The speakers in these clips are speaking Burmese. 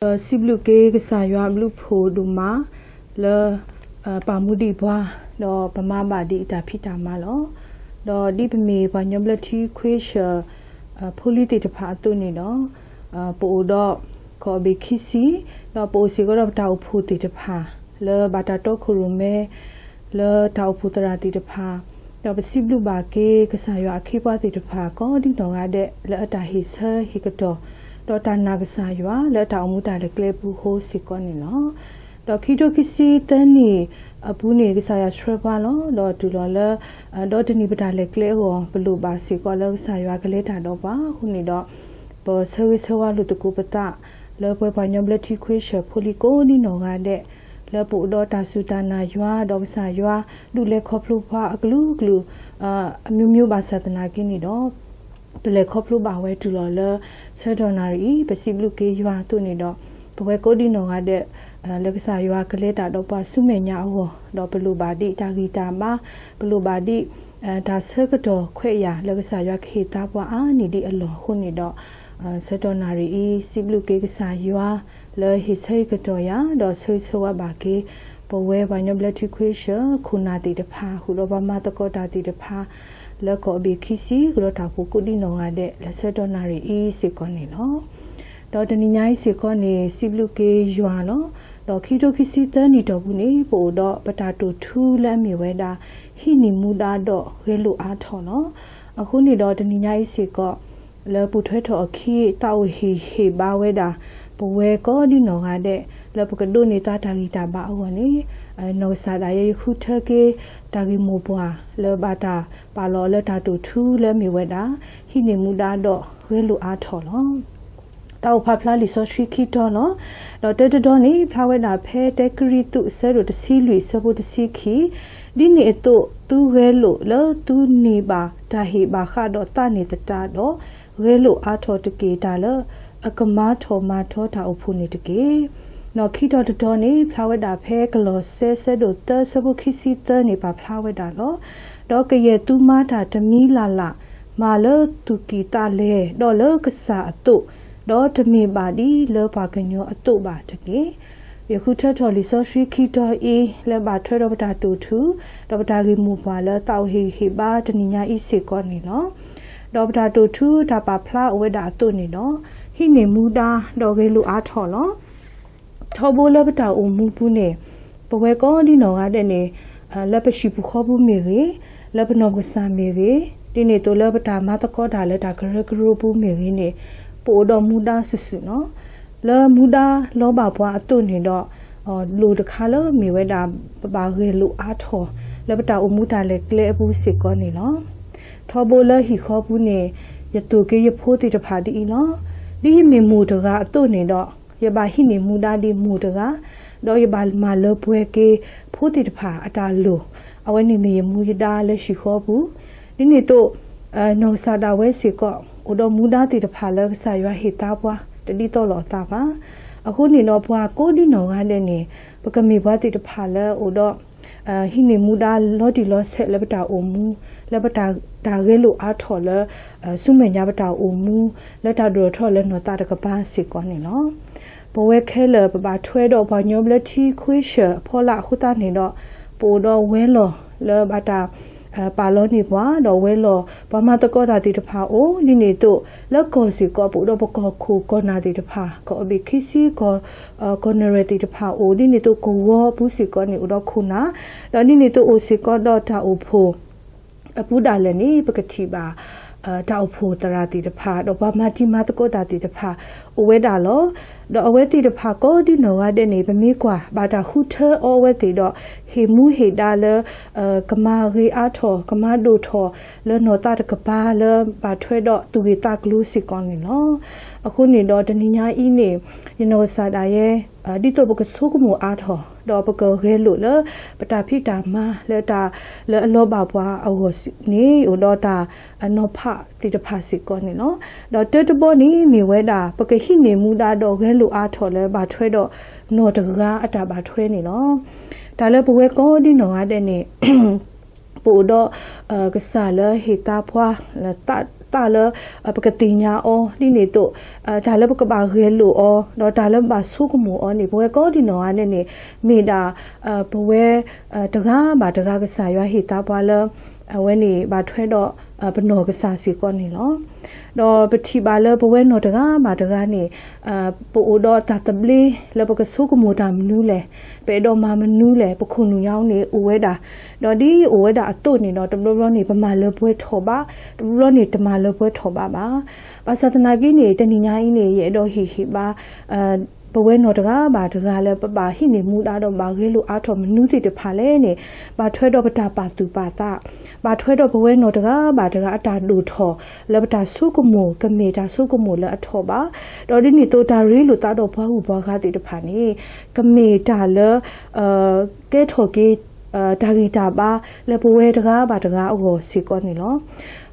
Sibluke Sayua Blue Poduma, Le Pamudi Bois, Lo Pamaba di Tapita Malo, Lo Deep Me, Panoblati Quisha, Politi Patuni, Podo, Kobe Kissi, Lo Posigor of Tau Puti de Pa, Le Batato Kurume, Le Tau Putarati de Pa, Lo Siblu Bake, Kasayua Kipati de Pa, Godi no Ade, Le Atahis her, Hikato. Dota Nagasayua, let our muta the clebu ho siconino. Dokito Kissi, Tani, a puni Gisaya Shrevalo, Lord Dulola, Dota Nibita le cleo, Blue Basicola, Sayua Galeta Doba, Hunido, Bo Service Hoa Lutukupata, Lepo Panoblati Quisha, Policoni no Gade, Lepo Dota Sutana Yua, Dog Sayua, Dule Coplupa, glue, Mumu Basatanagini. Pele koplu bawe tu lola sedonari pesibluke yua tu ni do pawe kodi no ngade leksa yua keleta do pa sumenya ho do pelu badi tagita ma pelu badi da sekedo khweya leksa yua kheta bwa a ni di alo hu ni do sedonari sibluke ksa yua le hisai kedo ya do sei sewa ba ke pawe banyoblati khwesha khunati de pha hu do ba ma takota ti de pha Le Kobe Kissi, Grotapu Kudino Ade, La Sedonari E. Seconino. Dotania Seconi, Sibluke Juano, Dokito Kisita Nitobuni, Bodo, Patato 2 Lami Weda, Hini Muda do, Helu Atono, a Huni Dotania Seco, Le Puteto Ki, Tau He Baweda, Powe Godino Ade, Le Pocadoni Tatalita Bawani, no Sadaye Hutake. Tagi mubwa le bata palo le tatu tu le miweda hini muda do welu atolo tau papla li so shri kito no do teto ni plaweda phe tekri tu seru de silui sabu de siki dini eto tu welu le tu ni ba tahi ba kha do tani tata do welu ato teke ta le akama tho ma tho ta upuni teke no kito to ni plaweda phe klo se do ta sabu khisi ta ni ba plaweda lo do ke ye tu ma ta tami la la ma lo tu ki ta le do lo kasa atu do tami ba di lo ba kanyo atu ba teke ye khu tha tho li so shri kito e le ba thwe do ta tu thu do ta gi mu ba lo tau hi ba tani nya i se ko ni no do ta tu thu ta ba phla weda atu ni no hi ne mu da do ge lu a tho lo Tobo Labata or Mupune, but we're going in no other ne, Lapashipu Hobu Miri, Lapanogusa Miri, Dineto Labata Matacota let a Karakrubu Mirine, Podo Muda Susuno, La Muda Lobapa Tunido, or Lud Color, Miweda Bagelu Ato, Labata Umuta le Glebu Siconino, Tobola he hopune, Yatuke you put it a party no, Di me mutaga Tunido. Yaba hini muda di mudaga, do yabal malo pueke, put it pa at a low. Awani me muda le shihobu, dinito no sada wesico, Udo muda di the pala sayua hitapwa, the little lotava, a huni no pua codi no adene, Bacami bati the pala, Udo hini muda lodi los het lebata omu, lebata dagelu atoller, sumenyabata omu, let a do toller no tataka siconino. Powe Keller about trade of Panoblati Quisha, Pola Hutanino, Podo Welo, Le Bata Paloni Bois, or Welo, Pamatagoda di Pao, Linito, Le Cosi, go Budoboco, Gona di Pa, go be Kissi, go Gonerati di Pao, Linito go war, Pussy Goni Udokuna, Linito Usico Dota Upo, a Budalani, Pacatiba. Taupo tarati the part of Mati Matagoda di the pa, Uedalo, the Aweti the Paco di no other neighbor Miqua, but a hooter or weti do, he muhe dollar, Kamari ato, Kamado to, le nota capala, but tredo to be tak luciconino, a huni do the nina ine, you know, Sadaye, Dito Bocasumu ato, Dobago Helula, but a pita ma, leta, le lobaba, I was ni, Udota, and no pa, did the passiconino, the third boni, me weda, porque hini muda do Helu atole, but tredo, no the ga at about 20 no. Talapo go di no adene. Podo Gasala, Hitapwa, ตาละปกติญาอ๋อนี่นี่โตดาละปกบาเรลูอ๋อดอดาละบาสุกมูอ๋อนี่บวยก็ดินออันนี่มีดาบวยตะกาบาตะกากษายว่าหิตาบวาละเวนี่บาถวยดอปนอกษาสิก่อนนี่เนาะดอปฏิบาละบวยนอตะกาบาตะกานี่ปูดอตาตบลีละปกสุกมูตามนูแลเปดอมามนูแลปคุนูยาวนี่อเวดาดอดีอเวดาอตุนี่เนาะตำรวจนี่ประมาณละบวยทอบาตำรวจนี่ตมาละบวยทอบาบาภาษาตนากีนี่ตนิญาอีนี่เยดอหิบาปเวนอตกาบาตกาเลปบาหินิมูดาดอบาเกลุอาทอมนูติตพาเลนี่บาถวยดอปตาปาตุปาตาบาถวยดอปเวนอตกาบาตกาอตาดูทอเลปตาสุกโมกเมตาสุกโมเลอทอบาดอดินี่โตตารีลุตาดอพะหูบากาติตพานี่กเมตาเลเกทอเกดากีตาบาเลปเวตกาบาตกาโอโหสิกอนี่เนาะ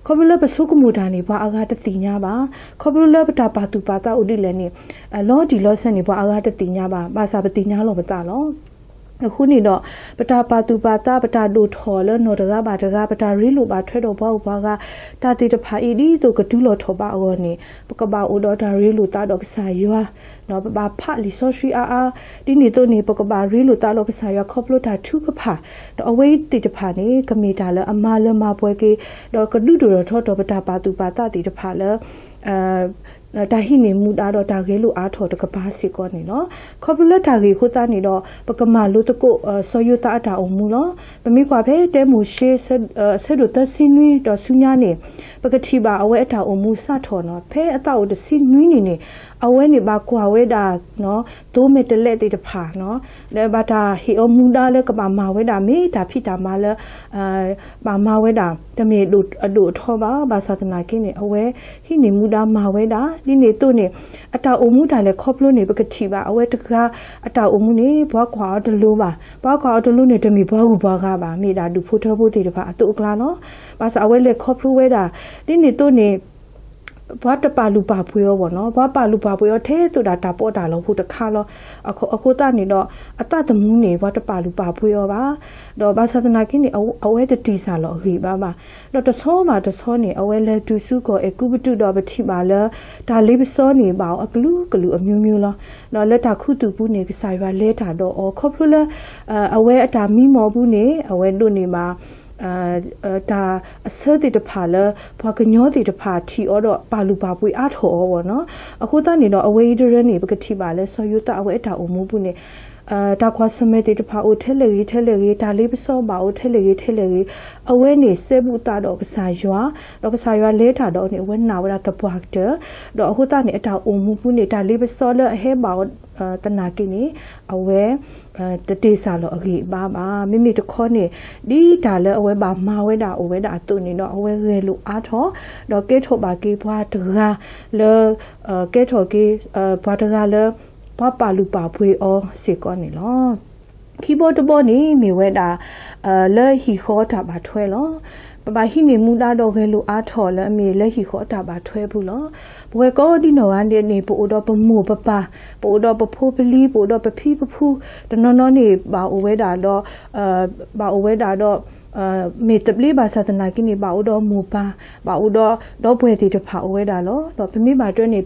ขบลปสุกมูดานี่บาอากาตติญาบาขบลปตาปาตุปาตาอุดิเลนี่ลอดีลอสนี่บาอากาตติญาบาบาสาปติญาลอปตาลอအခုနေတော့ပတာပါတူပါတာပတာဒိုထော်လနော်တကားပါတကားပတာရီလိုပါထွဲတော့ဘောက်ဘာကတာတိတဖာအီဒီတို့ကတူးလို့ထော်ပါအောနေပကပါအိုတော့တာရီလိုတာတော့ကစားရွာနော်ပဖလီဆိုရှိအာဒီနေတော့နေပကပါရီလိုတာတော့ကစားရွာခေါပလို့တာထုကဖာတော့အဝေးတိတဖာနေကမီတာလအမလမပွဲကေတော့ကဒုတော့ထော်တော့ပတာပါတူပါတာတိတဖာလဒါဟိနေမူတာတော့ဒါကေလို့အားထော်တကပါစီကောနေနော်ခေါပလတာကေခိုတာနေတော့ပကမာလို့တကုဆောယတာအတာအောင်မူနော်ပမိကွာဖဲတဲမူရှေဆက်တို့တဆင်းနွေတော့ဆုညာနေပကတိပါအဝဲအတာအောင်မူစထော်နော်ဖဲအတာကိုတဆင်းနွေနေအဝဲနေပါကွာဝဲတာနော်ဒိုးမေတလက်တိတဖာနော်လဲဘာတာဟီအမူတာလဲကပါမာဝဲတာမေတာဖိတာမာလဲပါမာဝဲတာတမေတို့အတို့ထောပါဘာသာတနာကင်းနေအဝဲဟိနေမူတာမာဝဲတာဒီနေတို့နေအတာအမှုတာလဲခေါပလို့နေပကတိပါအဝဲတကအတာအမှုနေဘွားခွာတလူပါဘွားခွာတလူနေတမီဘွားဟုဘွားကပါမိတာဒူဖိုးထောဖို့တေတပါအတုကလာနော်ဘာသာအဝဲလဲခေါပလို့ဝဲတာဒီနေတို့နေဘာတပါလူပါဖွေရောဗောနော်ဘာပါလူပါဖွေရောထဲဆိုတာတာပေါ်တာလို့ဖို့တခါလို့အခုတနေတော့အတတမှုနေဘာတပါလူပါဖွေရောပါတော့ဘာသာနာကင်းနေအဝဲတတိစာလို့အခေပါတော့တဆောမှာတဆောနေအဝဲလဲဒူစုကိုအကုပတုတော့ပတိပါလဲဒါလေးပစောနေပါအကလူအမျိုးမျိုးလို့တော့လက်တာခုတူဘူးနေကစားရွာလဲတာတော့ခေါပလို့လဲအဝဲအတာမိမော်ဘူးနေအဝဲတို့နေမှာဒါအစတိတဖာလဘာကညောတိတဖာထီအော်တော့ပါလူပါပွေအားထော်ဘောနော်အခုတနေတော့အဝေးဒရနေပကတိပါလဲဆောယုတအဝဲအတာအမှုဘူးနေတာခွာစမဲတိတဖာအိုထဲလေဒါလေးပစောပါအိုထဲလေအဝဲနေစေဘူးတာတော့ကစားရွာလဲတာတော့နေဝဲနာဝရတပွားတဲ့တော့အခုတနေအတာအမှုဘူးနေဒါလေးပစောလဲအဟဲပါတနာကိနေအဝဲတတိစာလို့အခေပါမိမိတခေါနေဒီဒါလဲအဝဲပါမာဝဲတာအဝဲတာအတုနေတော့အဝဲရဲလို့အားထောတော့ကဲထောပါကေဘွားတကားလဲကဲထောကေဘွားတကားလဲဘာပါလူပါဖွေအောစေကောနေလောခီးဘုတ်တဘောနေမိဝဲတာလဲဟီခေါ်တာပါထွဲလောပပဟိနေမူတာတော့ခဲလို့အားထော်လဲအမေလက်ဟီခေါ်တာပါထွဲဘူးလောဘွယ်ကောဒီနော်ကနေနေပို့တော့ပမို့ပပပို့တော့ပဖိုးပလီပို့တော့ပဖီပဖူးတနော်နေဘာအိုဝဲတာတော့ဘာအိုဝဲတာတော့မေတ္တပလေးဘာသာတနာကိနေဘာအိုတော့မူပါဘာအိုတော့ဘွယ်တီတဖာအိုဝဲတာလောတော့ပမိဘာတွဲနေ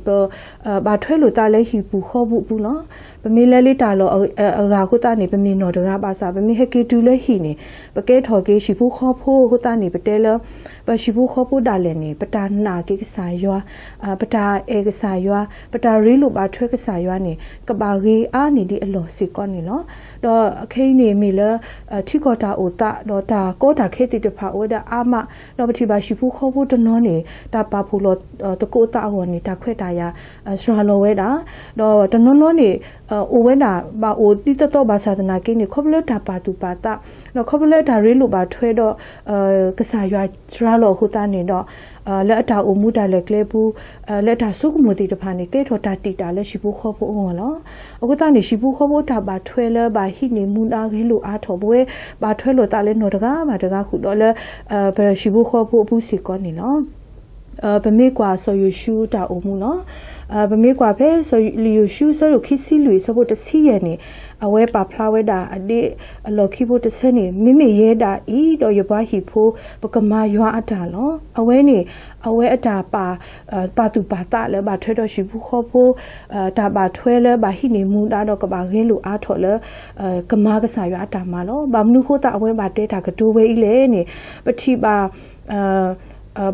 ဘာထွဲလို့တာလဲဟီပူခေါ်ဘူးလောပမေလဲလေးတာလောအဂါခုတာနေပမေနော်တကားပါစာပမေဟကေတူလဲဟီနေပကဲထော်ကေရှိဘူးခေါ်ဖို့ခုတာနေပတဲလပရှိဘူးခေါ်ဖို့တာလဲနေပတာနာကေကစားရွာပတာအေကစားရွာပတာရီလိုပါထွဲကစားရွာနေကဘာကြီးအာနေဒီအလောစီကောနေလောတော့အခိနေမီလဲထိကောတာအိုတာတော့တာကောတာခေတိတဖာအိုဒါအာမတော့ပတိပါရှိဘူးခေါ်ဖို့တနော်နေတာပါဖို့လောတကိုတာဟောနေတာခွဲတာရစရာလောဝဲတာတော့တနော်နေအိုဝဲတာဘာအိုတိတတော့ဘာသာနာကိနေခေါပလက်တာပါတူပါတာတော့ခေါပလက်တာရီလိုပါထွဲတော့ကစားရွာစရာလောခုတာနေတော့လက်အတာအမှုတာလည်းကလေးဘူးလက်တာစုကမတိတဖာနေကဲထော်တာတီတာလည်းရှိဘူးခေါ်ဖို့ဟောလောအခုတာနေရှိဘူးခေါ်ဖို့တာပါထွဲလဲပါဟိနေမူတာခဲလို့အားထော်ပွဲပါထွဲလို့တာလည်းနော်တကားပါတကားခုတော့လဲဘယ်ရှိဘူးခေါ်ဖို့ဘူးစီကောနေနော်ပမေကွာဆိုယူရှူတာအမှုနော် บะมีกว่าเพสลิวชูสรุคิซิลุยสบุตซีเยนี่เอาไว้ปาพลาเวดาอดีลอคิบุตเซนี่มิเยดาอีดอยบาฮิโพปกมายัวอัตาลอเอาไว้นี่เอาไว้อัตาปาตุปาตะแล้วบาเทดอชิบุขอโพตาบาทเวแล้วบาฮินีมูดาดอกบาเรลูอาทอแล้วกมากษายัวอัตามาลอบามนุโคตาเอาไว้บาเตตากระดูเวอีเลนี่ปฏิบา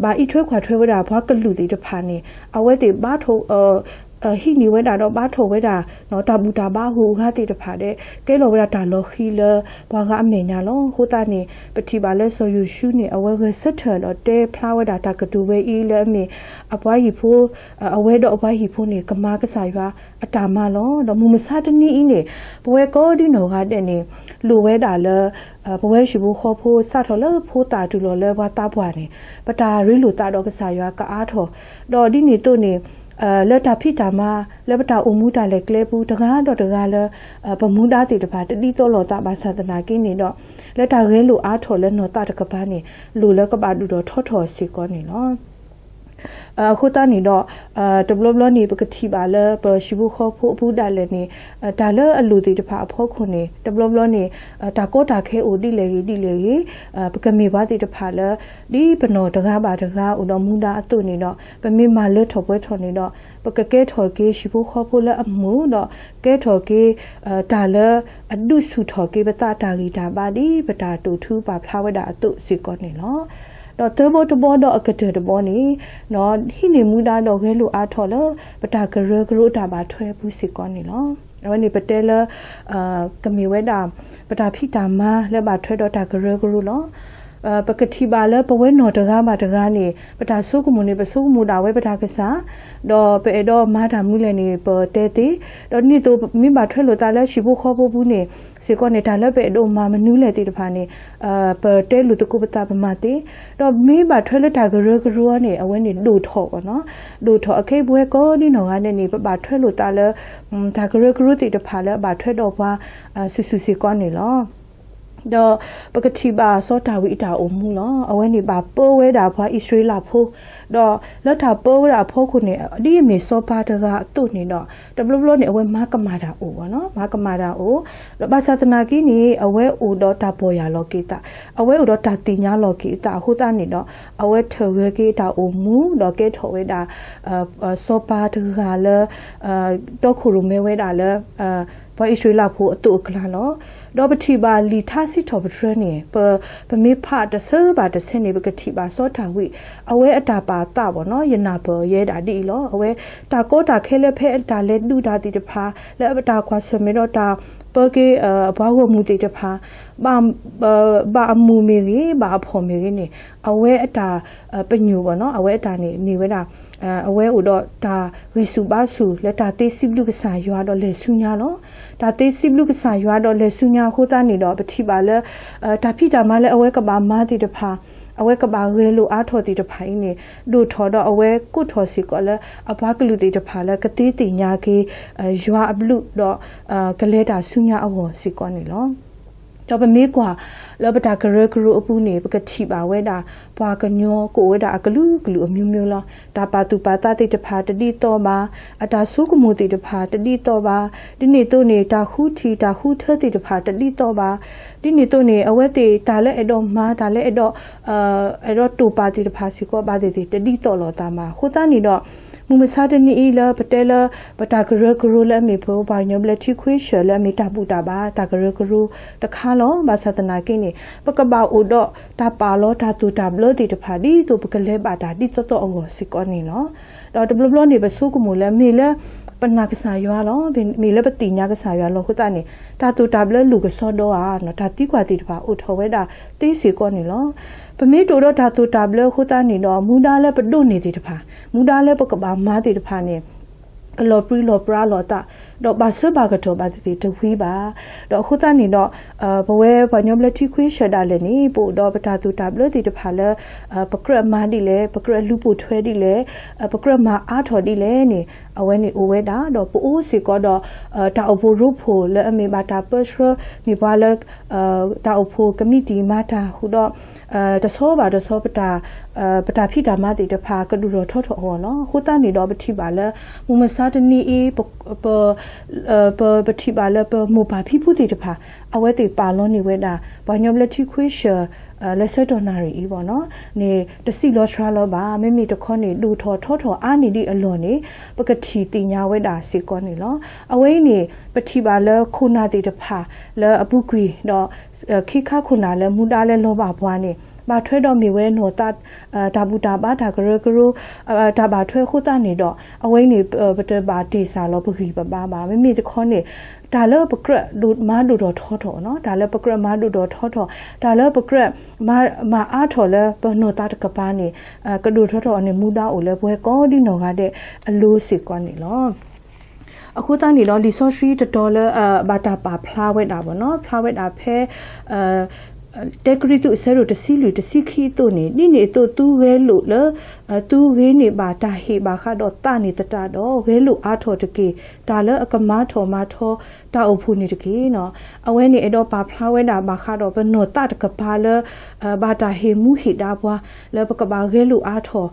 บาอีทเวขวาทเวดาเพราะกลุติตะพานี่เอาไว้ติบาโทฮินิเวดาดอกบาโทเวดาเนาะตาบูตาบาหูคาติตะพาเดเกโลเวดาตาโลคีเลบากะอเมญาลโคตานี่ปฏิบาเลโซยูชูนี่เอาไว้เกสเทอร์ดอเตพลาเวดาตากระดูเวอีเลเมอปวาฮิโพเอาไว้ดอกอปวาฮิโพนี่กมากษายวาอตามาลดมุมซาตนี่อีนี่ปเวโกดิโนกาเดนี่ลูเวดาเลปเวชิบุขอโพซาทอเลโพตาตุโลเลวาตาบวานี่ปตาริลูตาดอกษายวากะอาทอดอดินี่ตุนี่แล้วตาพี่ตามาแล้วตาอมูตาเล็กเล็บตะกาดอตะกาแล้วประมูดาติตะพาตดีโตโลตาบาศาสนากินนี่ดอกแล้วตาเรลูอาทอแล้วนอตาตะกบานี่ลูแล้วก็บาดูดอทอทอสิก่อนนี่เนาะခုတနီတော့တဘလဘလနေပကတိပါလဲပရှိဘူးခေါ်ဖို့ဘူးဒါလည်းနေဒါလည်းအလူတီတဖာအဖို့ခုနေတဘလဘလနေတာကောတာခဲအိုတိလေပကမေပါတီတဖာလဲဒီပနောတကားပါတကားဥတော်မူတာအတုနေတော့ပမေမာလွတ်ထော်ပွဲထော်နေတော့ပကကဲထော်ကေရှိဘူးခေါ်ဖို့လဲအမှုတော့ကဲထော်ကေဒါလည်းအဒုစုထော်ကေပတတာဂီတာပါဒီပတာတူထူပါဖလာဝဒအတုစီကောနေလောတော့တဘောတဘောတော့အကတဲ့တဘောနေနော်ဟိနေမူတာတော့ခဲလို့အားထော်လို့ပတာကရကရတာပါထွဲဘူးစီကောနေလောအဲ့ဒီပတဲလကမီဝဲတာပတာဖိတာမလက်ပါထွဲတော့တာကရကရလောပကတိပါလဲပဝဲနော်တကားပါတကားနေပတာဆုကမှုနေပဆုကမှုတာဝဲပတာကစားတော့ပေတော့မာတာမှုလည်းနေပတဲတေတော့นี่ตัวမိဘထွက်လို့တာလဲရှိဖို့ခေါ်ဖို့ဘူးနေစေကောနေတာလဲပေတော့မာမနူးလဲတေတဖာနေပတဲလူတကုပတာပမတေတော့မိဘထွက်လက်တာကရကရနေအဝဲနေလူထော့ပေါ့နော်လူထော့အခေဘွဲကောဒီနော်ကနေနေပထွက်လို့တာလဲဒါကရကရတေတဖာလဲဘာထွက်တော့ဘွာဆူဆူစီကောနေလောတော့ပကတိပါစောတာဝိတာအမှုလောအဝဲနေပါပိုးဝဲတာဖွာဣသရေလဖိုးတော့လက်တာပိုးဝဲတာဖိုးခုနေအဒီမေစောပါတကအတုနေတော့တဘလဘလနေအဝဲမကမာတာအိုပေါ့နော်မကမာတာအိုဘာသာတနာကီနေအဝဲအိုတော့တာပေါ်ရလောကိတာအဝဲအိုတော့တာတင်ညာလောကိတာဟုတ်တာနေတော့အဝဲထဝဲကိတာအိုမှုတော့ကဲထော်ဝဲတာစောပါတကလည်းတော့ခုရုမဲဝဲတာလည်းဘာဣသရေလဖိုးအတုကလာနော်တော့ပတိပါလီထာစီထော်ပထရနေပမေဖတ်တဆဘာတဆနေပကတိပါစောတာဝိအဝဲအတာပါတာပေါ့နော်ယနာပရဲတာဒီလောအဝဲတာကောတာခဲလက်ဖဲတာလက်ဒူတာတိတဖာလက်အတာခွာဆမေတော့တာပကေဘာဝမှုတိတဖာဘာအမှုမီကြီးဘာအဖို့မီကြီးနေအဝဲအတာပညူပေါ့နော်အဝဲအတာနေဝဲတာအဝဲဥတော့ဒါရီစုပါစုလက်တာတေးစိဘလူကစားရွာတော့လေဆုညာလောဒါတေးစိဘလူကစားရွာတော့လေဆုညာခိုးတာနေတော့ပတိပါလဲဒါဖိတာမလဲအဝဲကပါမာတိတဖာအဝဲကပါရဲလို့အားထော်တိတဖိုင်းနေတို့ထော်တော့အဝဲကုထော်စီကောလဲအဘကလူတိတဖာလဲကတိတင်ညာကေရွာအဘလူတော့ကလဲတာဆုညာအဝစီကောနေလောတော့ပမေကွာလောပတာကရကရအပူနေပကတိပါဝဲတာဘွာကညောကိုဝဲတာအကလူအမျိုးမျိုးလောဒါပါတူပါတာတိတဖာတတိတော့ပါအတာဆုကမှုတိတဖာတတိတော့ပါဒီနေ့တို့နေတာခုထီတာခုထတိတဖာတတိတော့ပါဒီနေ့တို့နေအဝဲတေဒါလဲအဲ့တော့မာဒါလဲအဲ့တော့တူပါတိတဖာစီကောပါတိတတိတော့လောတာမှာခုသားနေတော့မူမစားတဲ့နီလာပတဲလာပတာကရကရလာမေဖို့ဘာညမလက်တီခွေရှလာမေတာပူတာပါတာကရကရတခါလောဘာသတနာကိနေပကဘာအိုတော့တာပါလောတာတူတာဘလတီတဖာဒီတူပကလဲပါတာဒီစောတော့အောစီကောနေနော်တော့တဘလဘလနေပဆုကမူလဲမေလဲပနာကစားရွာလောမေလဲပတိညာကစားရွာလောခုတာနေတာတူတာဘလလူကစောတော့အာနော်ဒါတိကွာတိတဖာအိုထော်ဝဲတာတေးစီကောနေလောပမေတိုတော့ဓာတူတာဘလခုတာနေတော့မူဒါလဲပဒုနေတိတဖာမူဒါလဲပကဘာမာတိတဖာနေလောပရီလောပရာလောတာ တော့ဘာစဘာကတော့ဘာတိတဝီပါတော့ခုတနေတော့ဘဝဘညမလတိခွေရှဒါလည်းနေပို့တော့ပတာတူတာဘလတိတဖာလဲပကရမာဒီလဲပကရလူပိုထွဲဒီလဲပကရမာအားထော်ဒီလဲနေအဝဲနေအဝဲတာတော့ပိုးစီကတော့တာအဖို့ရုပ်ဖို့လဲအမေဘာတာပစရမိပါလဲတာအဖို့ကမိတီမာတာဟူတော့တဆောပါတဆောပတာဖိတာမတိတဖာကဒူတော့ထော့ထော့ဟောနော်ခုတနေတော့ပတိပါလဲမူမစားတနီအေးပတိပါလဲမူပါဖိဖူတိတဖာအဝဲတိပါလုံးနေဝဲတာဘာညောလက်တိခွေရှလက်ဆက်တော်နာရီပေါ့နော်နေတစီလောထရာလောပါမိမိတခေါနေလူထော်ထော့ထော်အာနေဒီအလွန်နေပကတိတင်ညာဝဲတာစေကောနေလောအဝဲနေပတိပါလဲခုနာတိတဖာလဲအပုကွေတော့ခိခခုနာလဲမူတာလဲလောပါဘွားနေဘာထွဲတော့မိဝဲနော်တာဘူတာပါတာကရကရတာဘာထွဲခုတနေတော့အဝိနေပတပါတီစာလောပခိပပါပါမိမိတခေါနေတာလပကရဒုမာဒုတော်ထောထောနော်ဒါလပကရမာဒုတော်ထောထောဒါလပကရမာအားထော်လဲပနောတာတကပါနေကဒုထောထောအနေမူတာအိုလဲဘွဲကောဒီနော်ကတဲ့အလိုးစစ်ကောနေလောအခုတန်းနေတော့လီဆော့ထရီတော်လဲဘာတာပါဖလာဝဲတာပေါ့နော်ဖလာဝဲတာဖဲတက်ကရီတူဆဲရိုတစီလူတစီခီတိုနေနေတိုတူဝဲလို့လတူဝဲနေပါတာဟေပါခါတော့တာနေတတတော့ဝဲလို့အားထော်တကေဒါလအကမထော်မထောတာအုပ်ဖူနေတကေနော်အဝဲနေအဲ့တော့ပါဖလာဝဲတာပါခါတော့ဘနောတတကပါလဘာတာဟေမူဟိတာဘွာလပကပါဝဲလို့အားထော်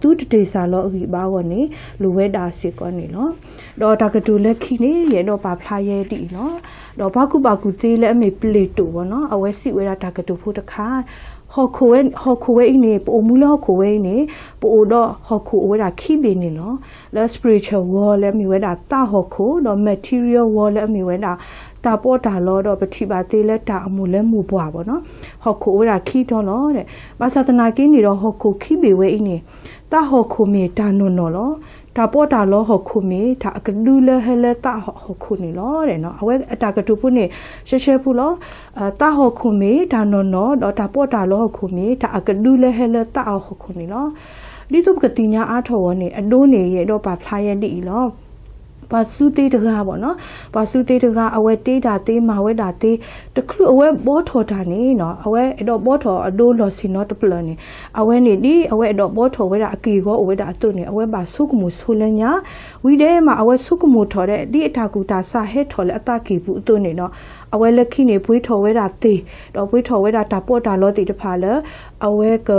တူတတေစာလောအဝီပါကောနေလူဝဲတာစစ်ကောနေနော်တော့တာကတူလက်ခိနေရဲ့တော့ပါဖလာရဲ့တီနော်တော့ဘာကူသေးလဲအမေပလေတူပေါ့နော်အဝဲစီဝဲတာကတူဖို့တခါဟောခိုဝဲနေပိုမူလောခိုဝဲနေပိုတော့ဟောခိုဝဲတာခိပေနေနော်လဲ spiritual wall လဲမြဝဲတာတာဟောခိုတော့ material wall လဲမြဝဲတာတာပေါ်တာလောတော့ပတိပါသေးလဲတာအမှုလဲမှုပွားပေါ့နော်ဟောခိုဝဲတာခိတော့လောတဲ့ဘာသာတနာကင်းနေတော့ဟောခိုခိပေဝဲနေတာဟောခိုမေတာနွန်နော်လောတာပေါ်တာလောဟခုမီတာကဒူလဟလတာဟခုနီလောတဲ့နော်အဝဲအတာကတူပုနေရှဲဖူလောတာဟခုမီတာနော်နော်တော့တာပေါ်တာလောဟခုမီတာကဒူလဟလတာဟခုနီလောဒီတုကတိညာအားထောဝနေအတိုးနေရတော့ပါဖလာရတိလောပါစုတေးတကားပေါ့နော်ပါစုတေးတကားအဝဲတေးတာတေးမာဝဲတာတေးတခုအဝဲဘောထော်တာနေနော်အဝဲအဲ့တော့ဘောထော်အဒိုးလော်စီနော်တပလနေအဝဲနေဒီအဝဲအဲ့တော့ဘောထော်ဝဲတာအကီကောအဝဲတာအတုနေအဝဲပါဆုကမှုဆိုလညာဝီတဲမှာအဝဲဆုကမှုထော်တဲ့ဒီအထာကူတာစာဟဲထော်လဲအတကီဘူးအတုနေနော်အဝဲလက်ခိနေဘွေးထော်ဝဲတာတေးတော့ဘွေးထော်ဝဲတာတာပေါ်တာလောတီတဖာလဲအဝဲက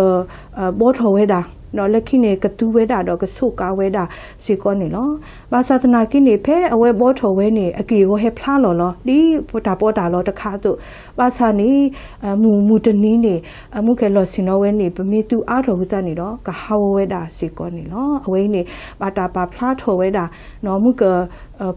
ဘောထော်ဝဲတာနော်လက်ခိနေကတူးဝဲတာတော့ကဆုကားဝဲတာစီကောနေလောဘာသာတနာကိနေဖဲအဝဲဘောထော်ဝဲနေအကီကိုဟဲဖလားလောလောဒီပေါ်တာလောတခါတို့ဘာသာနေမူတနီးနေမှုခဲလောစင်နော်ဝဲနေပမေတူအားတော်ဟုတနေတော့ကဟာဝဲတာစီကောနေလောအဝဲနေဘာတာပါဖလားထော်ဝဲတာနော်မှုက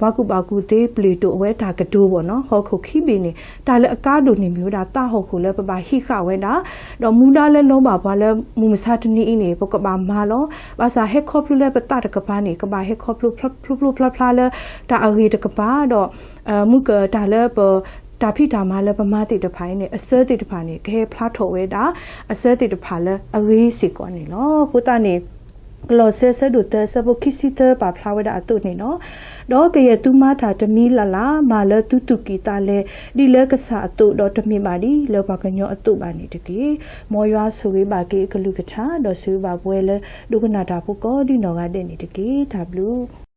ဘာကူတေးပလီတိုဝဲတာကဒိုးပေါ့နော်ဟောခုခိပီနေတာလည်းအကားတို့နေမျိုးတာတဟောခုလည်းပပဟိခဝဲတာတော့မူတာလည်းလုံးပါဘာလဲမူမစားတနီးနေပကပါမာလောဘာသာဟက်ခေါပလူလည်းပတတကပါနေကဘာဟက်ခေါပလူဖလာလဲတာအရီတကပါတော့မူကတာလည်းပတာဖိတာမလည်းပမာတိတဖိုင်းနေအစဲတိတဖာနေခဲဖလားထော်ဝဲတာအစဲတိတဖာလည်းအရေးစီကောနေလောပုတနေကလောဆဲဆဲဒုတဆဘခိစီတပါဖလာဝဲတာအတုနေနော်တော့ကရဲ့တူမတာတမီလာလာမာလတူကီတာလေဒီလကဆာအတုတော့တမီပါဒီလောဘကညောအတုပါနေတကေမောရွာဆိုဝေးပါကေကလူကထာတော့ဆူပါပွဲလေဒုကနာတာပုကောဒီနော်ကတဲ့နေတကေဒါဘလူး